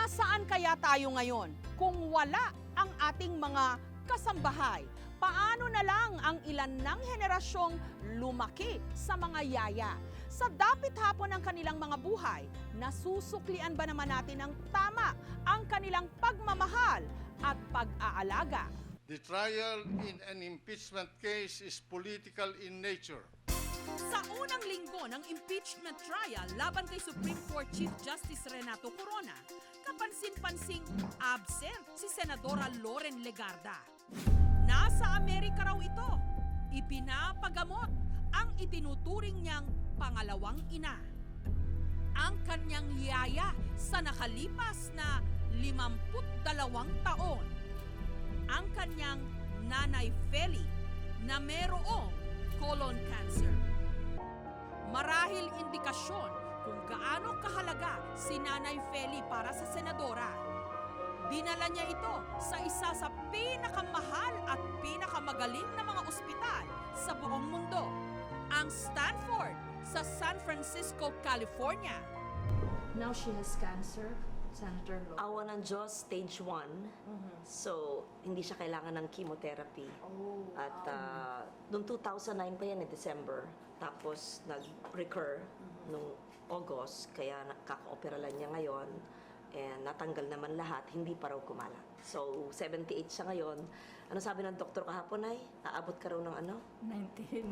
Nasaan kaya tayo ngayon kung wala ang ating mga kasambahay? Paano na lang ang ilan ng henerasyong lumaki sa mga yaya? Sa dapit hapon ng kanilang mga buhay, nasusuklian ba naman natin ng tama ang kanilang pagmamahal at pag-aalaga? The trial in an impeachment case is political in nature. Sa unang linggo ng impeachment trial laban kay Supreme Court Chief Justice Renato Corona, kapansin-pansing absent si Senadora Loren Legarda. Nasa Amerika raw ito, ipinapagamot ang itinuturing niyang pangalawang ina. Ang kanyang yaya sa nakalipas na 52 taon. Ang kanyang nanay Feli na mayroong colon cancer. Marahil indikasyon kung gaano kahalaga si Nanay Feli para sa senadora. Dinala niya ito sa isa sa pinakamahal at pinakamagaling na mga ospital sa buong mundo, ang Stanford sa San Francisco, California. Now she has cancer, Senator Lo. Awa ng Diyos, stage 1. So, hindi siya kailangan ng chemotherapy. At noong 2009 pa yan, December. Tapos, nag-recur noong August. Kaya nakaka-opera lang niya ngayon. And natanggal naman lahat, hindi pa raw kumalat. So, 78 siya ngayon. Ano sabi ng doktor kahapon ay? Aabot ka raw ng ano? 90.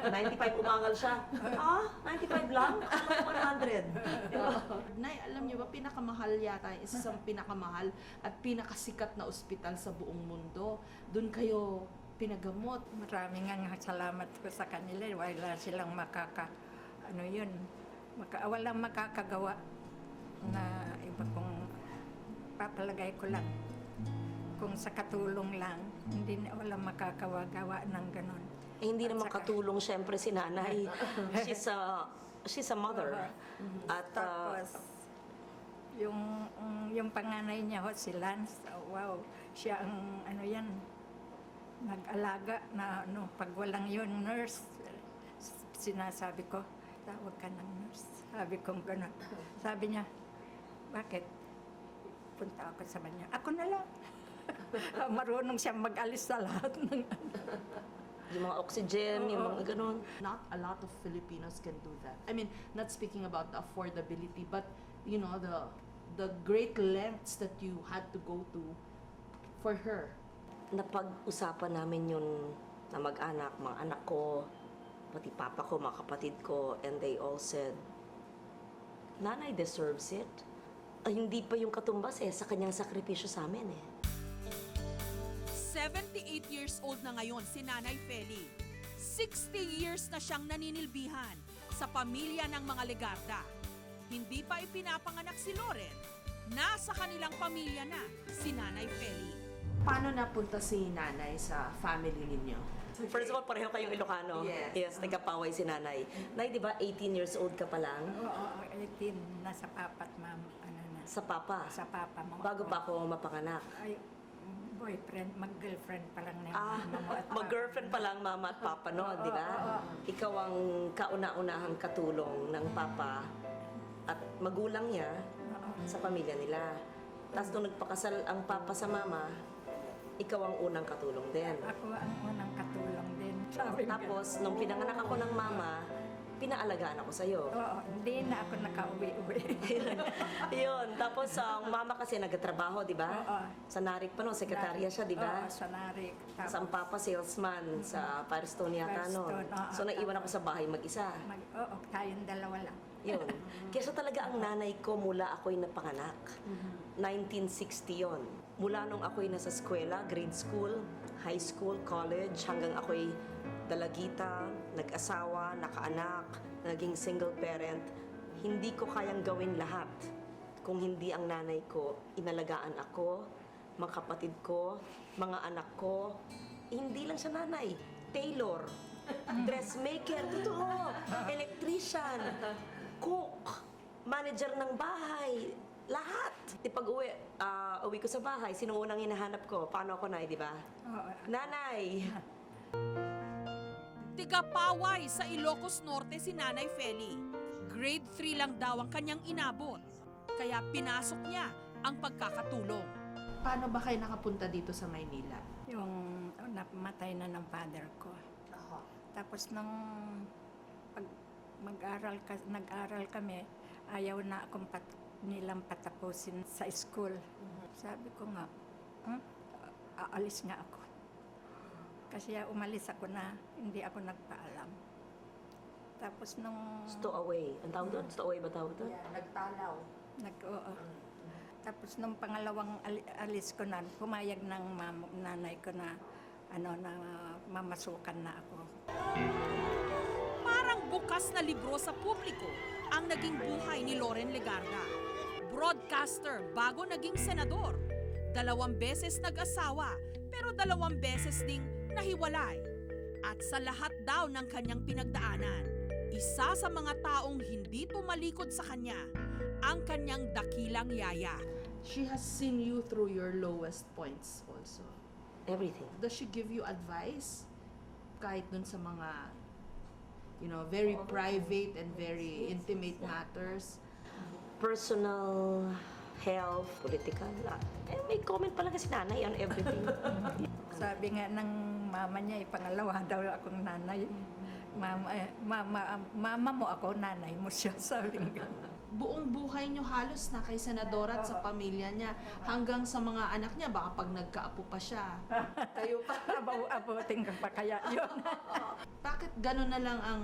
95 umangal siya. 95 lang? 100. Nay, alam niyo ba, pinakamahal yata, isa sa pinakamahal at pinakasikat na ospital sa buong mundo. Doon kayo pinagamot. Maraming nga salamat ko sa kanila. Wala silang walang makakagawa na iba kong papalagay ko lang. Kung sa katulong lang, walang makakagawa ng ganon. Eh, hindi At naman saka- katulong siyempre si nanay. She's a mother. At Tapos, yung panganay niya ho, si Lance, wow, siya ang nag-alaga na pag walang yung nurse, sinasabi ko, tawag ka ng nurse. Sabi ko gano'n. Sabi niya, bakit? Punta ako sa kanya. Ako na lang. Marunong siyang mag-alis sa lahat ng yung mga oxygen, yung mga ganun. Not a lot of Filipinos can do that. I mean, not speaking about the affordability, but you know, the great lengths that you had to go to for her. Napag-usapan namin yun na mag-anak, mga anak ko, pati papa ko, mga kapatid ko, and they all said, Nanay deserves it. Hindi pa yung katumbas sa kanyang sakripisyo sa amin 78 years old na ngayon si Nanay Feli. 60 years na siyang naninilbihan sa pamilya ng mga Legarda. Hindi pa ipinapanganak si Loren. Nasa kanilang pamilya na si Nanay Feli. Paano napunta si nanay sa family ninyo? First of all, pareho kayong Ilocano. Yes. Nagkapaway si nanay. Nay, di ba 18 years old ka pa lang? Oo, 18, nasa papat, ma'am. Sa papa? Sa papa mo. Bago pa ako mapanganak. Ay, boyfriend, mag-girlfriend pa lang na mama mo at Mag-girlfriend pa lang mama at papa, no? Di ba? Ikaw ang kauna-unahang katulong ng papa at magulang niya sa pamilya nila. Tapos nung nagpakasal ang papa sa mama, ikaw ang unang katulong din. Ako ang unang katulong din. Sabi ko, Tapos, nung pinanganak ako ng mama, pinaalagaan ako sa'yo. oo, hindi na ako nakauwi-uwi. Yun. Tapos, ang mama kasi nagtatrabaho, di ba? Oo. Sa Narik pa, no? Sekretarya siya, di ba? Oo, sa Narik. Tapos, ang papa salesman sa Firestone yata, no? Firestone, oo. So, naiwan ako sa bahay mag-isa. Oo, tayong dalawa lang. Yun. Kaya siya talaga ang nanay ko mula ako'y napanganak. 1960 yon. Mula nung ako'y nasa eskwela, grade school, high school, college, hanggang ako'y dalagita, nag-asawa, nakaanak, naging single parent, hindi ko kayang gawin lahat kung hindi ang nanay ko inalagaan ako, mga kapatid ko, mga anak ko. Hindi lang siya nanay, tailor, dressmaker, totoo, electrician, cook, manager ng bahay, lahat. Pag-uwi ko sa bahay, sino unang hinahanap ko? Paano ako, Nay, di ba? Oo. Nanay! Tigapaway sa Ilocos Norte si Nanay Feli. Grade 3 lang daw ang kanyang inabot. Kaya pinasok niya ang pagkakatulong. Paano ba kayo nakapunta dito sa Maynila? Yung namatay na ng father ko. Tapos nung nag-aral kami, ayaw na akong nilang patapusin sa school. Sabi ko nga, aalis nga ako. Kasi umalis ako na, hindi ako nagpaalam. Tapos nung... Stowaway. Ang tawag doon? Stowaway ba tawag doon? Nagtalaw. Oo. Tapos nung pangalawang alis ko na, pumayag ng nanay ko na na mamasukan na ako. Parang bukas na libro sa publiko ang naging buhay ni Loren Legarda. Broadcaster bago naging senador. 2 beses nag-asawa pero 2 beses ding nahiwalay. At sa lahat daw ng kanyang pinagdaanan, isa sa mga taong hindi tumalikod sa kanya, ang kanyang dakilang yaya. She has seen you through your lowest points also. Everything. Does she give you advice? Kahit dun sa mga, very private and very intimate matters. Personal, health, political. May comment pala kasi nanay on everything. Sabi nga ng mama niya, pangalawa daw akong nanay. Mama mo ako, nanay mo siya, sabi nga. Buong buhay niyo halos na kay Senadora at sa pamilya niya. Hanggang sa mga anak niya, baka pag nagkaapo pa siya. Kayo pa. Abuting ka pa kaya yun. Bakit gano'n na lang ang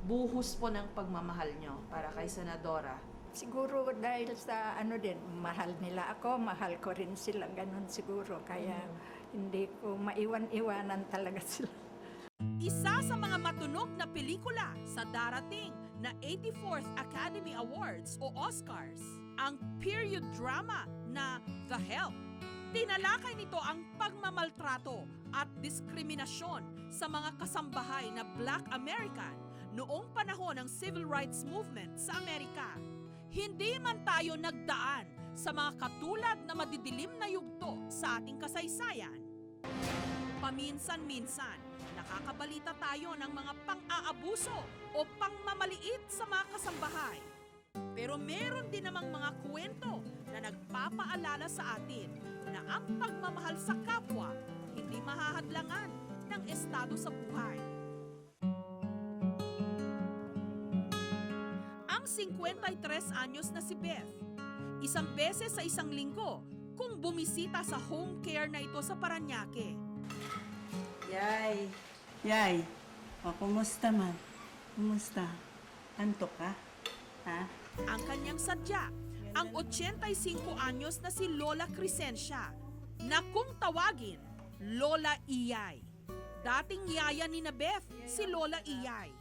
buhos po ng pagmamahal niyo para kay Senadora? Siguro dahil sa mahal nila ako, mahal ko rin sila, ganun siguro. Kaya hindi ko maiwan-iwanan talaga sila. Isa sa mga matunog na pelikula sa darating na 84th Academy Awards o Oscars, ang period drama na The Help. Tinalakay nito ang pagmamaltrato at diskriminasyon sa mga kasambahay na Black American noong panahon ng Civil Rights Movement sa Amerika. Hindi man tayo nagdaan sa mga katulad na madidilim na yugto sa ating kasaysayan. Paminsan-minsan, nakakabalita tayo ng mga pang-aabuso o pangmamaliit sa mga kasambahay. Pero meron din namang mga kwento na nagpapaalala sa atin na ang pagmamahal sa kapwa hindi mahahadlangan ng estado sa buhay. Ang 53 anyos na si Beth, isang beses sa isang linggo kung bumisita sa home care na ito sa Parañaque. Yay, kumusta man? Kumusta? Antok ka? Ha? Ang kanyang sadya, ang 85 anyos na si Lola Crescencia, na kung tawagin, Lola Iyay. Dating yaya ni Beth, si Lola Iyay.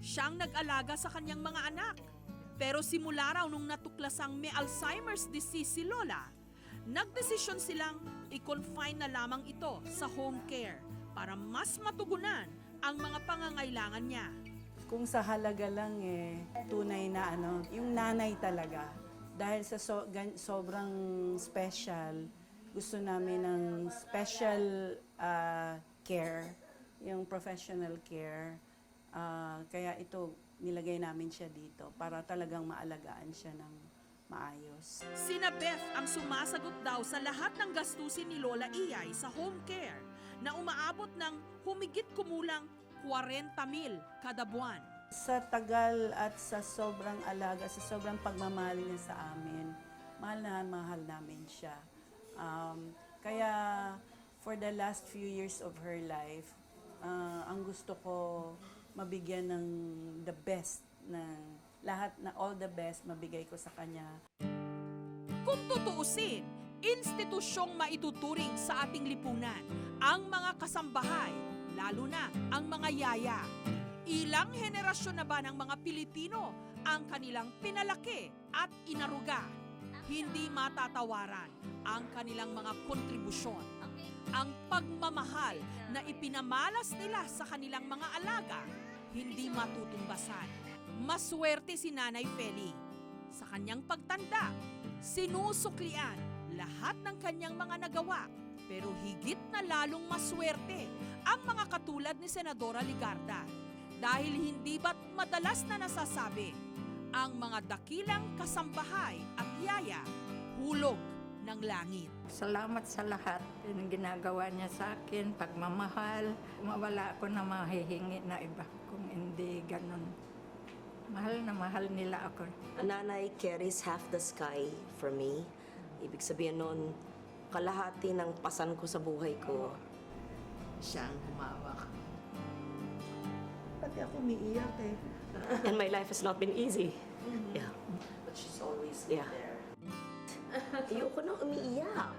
Siyang nag-alaga sa kanyang mga anak. Pero simula raw nung natuklasang may Alzheimer's disease si Lola, nagdesisyon silang i-confine na lamang ito sa home care para mas matugunan ang mga pangangailangan niya. Kung sa halaga lang tunay na yung nanay talaga. Dahil sa sobrang special, gusto namin ng special care, yung professional care. Kaya ito, nilagay namin siya dito para talagang maalagaan siya ng maayos. Sina Beth ang sumasagot daw sa lahat ng gastusin ni Lola Iyay sa home care na umaabot ng humigit kumulang 40,000 kada buwan. Sa tagal at sa sobrang alaga, sa sobrang pagmamahal niya sa amin, mahal namin siya. Kaya for the last few years of her life, ang gusto ko mabigyan ng the best, ng lahat na all the best mabigay ko sa kanya. Kung tutuusin, institusyong maituturing sa ating lipunan ang mga kasambahay, lalo na ang mga yaya. Ilang henerasyon na ba ng mga Pilipino ang kanilang pinalaki at inaruga? Hindi matatawaran ang kanilang mga kontribusyon. Ang pagmamahal na ipinamalas nila sa kanilang mga alaga, hindi matutumbasan. Maswerte si Nanay Feli. Sa kanyang pagtanda, sinusuklian lahat ng kanyang mga nagawa. Pero higit na lalong maswerte ang mga katulad ni Senadora Legarda. Dahil hindi ba't madalas na nasasabi, ang mga dakilang kasambahay at yaya, hulog ng langit. Salamat sa lahat yung ginagawa niya sa akin, pagmamahal. Mawala ako na mahihingi na iba kung hindi ganun. Mahal na mahal nila ako. Nanay carries half the sky for me. Ibig sabihin nun, kalahati ng pasan ko sa buhay ko. Siya ang humawak. Pati ako umiiyak eh. And my life has not been easy. Yeah. But she's always Yeah. there. Ayoko na umiiyak.